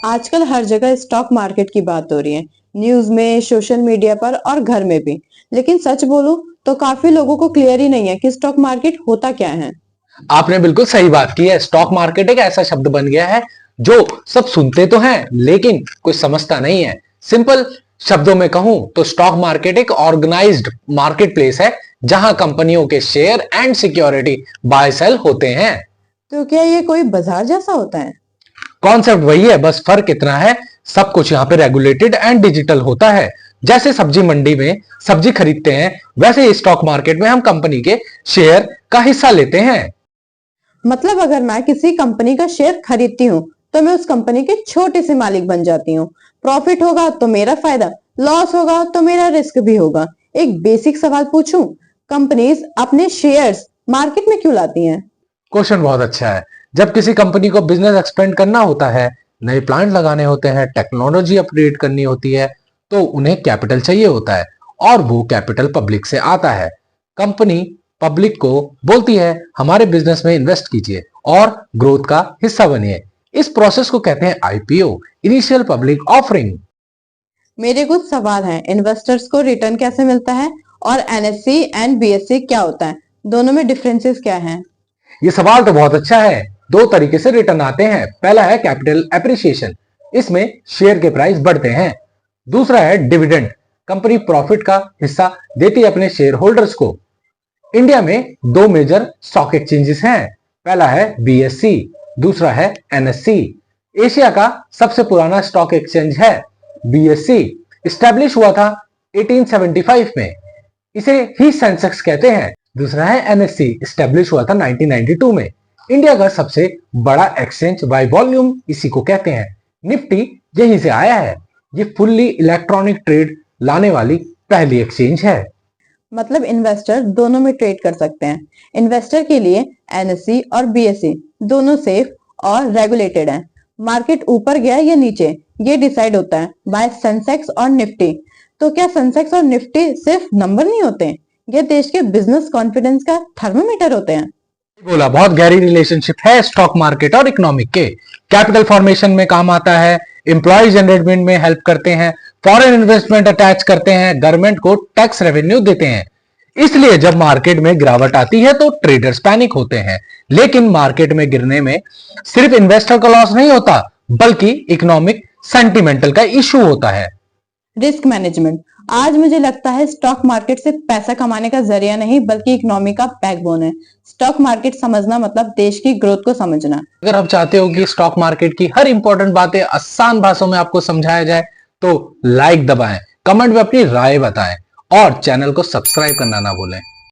आजकल हर जगह stock market की बात हो रही है। न्यूज में, सोशल मीडिया पर और घर में भी। लेकिन सच बोलूं तो काफी लोगों को क्लियर ही नहीं है कि स्टॉक मार्केट होता क्या है। आपने बिल्कुल सही बात की है। स्टॉक मार्केट एक ऐसा शब्द बन गया है जो सब सुनते तो हैं लेकिन कोई समझता नहीं है। सिंपल शब्दों में कहूं तो स्टॉक मार्केट एक ऑर्गेनाइज्ड मार्केट प्लेस है जहां कंपनियों के share and security buy sell होते हैं। तो क्या ये कोई बाजार जैसा होता है? कॉन्सेप्ट वही है, बस फर्क इतना है सब कुछ यहाँ पे रेगुलेटेड एंड डिजिटल होता है। जैसे सब्जी मंडी में सब्जी खरीदते हैं वैसे ही स्टॉक मार्केट में हम कंपनी के शेयर का हिस्सा लेते हैं। मतलब अगर मैं किसी कंपनी का शेयर खरीदती हूँ तो मैं उस कंपनी के छोटे से मालिक बन जाती हूँ। प्रॉफिट होगा तो मेरा फायदा, लॉस होगा तो मेरा रिस्क भी होगा। एक बेसिक सवाल पूछूं, कंपनीज अपने शेयर्स मार्केट में क्यों लाती हैं? क्वेश्चन बहुत अच्छा है। जब किसी कंपनी को बिजनेस एक्सपेंड करना होता है, नए प्लांट लगाने होते हैं, टेक्नोलॉजी अपग्रेड करनी होती है, तो उन्हें कैपिटल चाहिए होता है और वो कैपिटल पब्लिक से आता है। कंपनी पब्लिक को बोलती है हमारे बिजनेस में इन्वेस्ट कीजिए और ग्रोथ का हिस्सा बनिए। इस प्रोसेस को कहते हैं आईपीओ, इनिशियल पब्लिक ऑफरिंग। मेरे कुछ सवाल हैं। इन्वेस्टर्स को रिटर्न कैसे मिलता है और एनएससी एंड बीएससी क्या होता है? दोनों में डिफरेंसेस क्या हैं? ये सवाल तो बहुत अच्छा है। दो तरीके से रिटर्न आते हैं। पहला है कैपिटल एप्रिसिएशन, इसमें शेयर के प्राइस बढ़ते हैं। दूसरा है डिविडेंड, कंपनी प्रॉफिट का हिस्सा देती है अपने शेयर होल्डर्स को। इंडिया में दो मेजर स्टॉक एक्सचेंजेस हैं। पहला है बीएससी, दूसरा है एनएससी। एशिया का सबसे पुराना स्टॉक एक्सचेंज है बीएससी। स्टैब्लिश हुआ था 1875 में। इसे ही सेंसेक्स कहते हैं। दूसरा है एनएससी, स्टैब्लिश हुआ था 1992 में। इंडिया का सबसे बड़ा एक्सचेंज बाय वॉल्यूम इसी को कहते हैं। निफ्टी यहीं से आया है। ये फुल्ली इलेक्ट्रॉनिक ट्रेड लाने वाली पहली एक्सचेंज है। मतलब इन्वेस्टर दोनों में ट्रेड कर सकते हैं। इन्वेस्टर के लिए एनएससी और बीएससी दोनों सेफ और रेगुलेटेड हैं। मार्केट ऊपर गया या नीचे ये डिसाइड होता है बाय सेंसेक्स और निफ्टी। तो क्या सेंसेक्स और निफ्टी सिर्फ नंबर नहीं होते, ये देश के बिजनेस कॉन्फिडेंस का थर्मोमीटर होते हैं? बोला, बहुत गहरी रिलेशनशिप है स्टॉक मार्केट और इकोनॉमिक के। कैपिटल फॉर्मेशन में काम आता है, एम्प्लॉय जनरेटमेंट में हेल्प करते हैं, फॉरेन इन्वेस्टमेंट अटैच करते हैं, गवर्नमेंट को टैक्स रेवेन्यू देते हैं। इसलिए जब मार्केट में गिरावट आती है तो ट्रेडर्स पैनिक होते हैं। लेकिन मार्केट में गिरने में सिर्फ इन्वेस्टर का लॉस नहीं होता बल्कि इकोनॉमिक सेंटिमेंटल का इशू होता है। रिस्क मैनेजमेंट आज मुझे लगता है स्टॉक मार्केट से पैसा कमाने का जरिया नहीं बल्कि इकोनॉमी का बैकबोन है। स्टॉक मार्केट समझना मतलब देश की ग्रोथ को समझना। अगर आप चाहते हो कि स्टॉक मार्केट की हर इंपॉर्टेंट बातें आसान भाषाओं में आपको समझाया जाए तो लाइक दबाएं, कमेंट में अपनी राय बताएं और चैनल को सब्सक्राइब करना ना भूलें।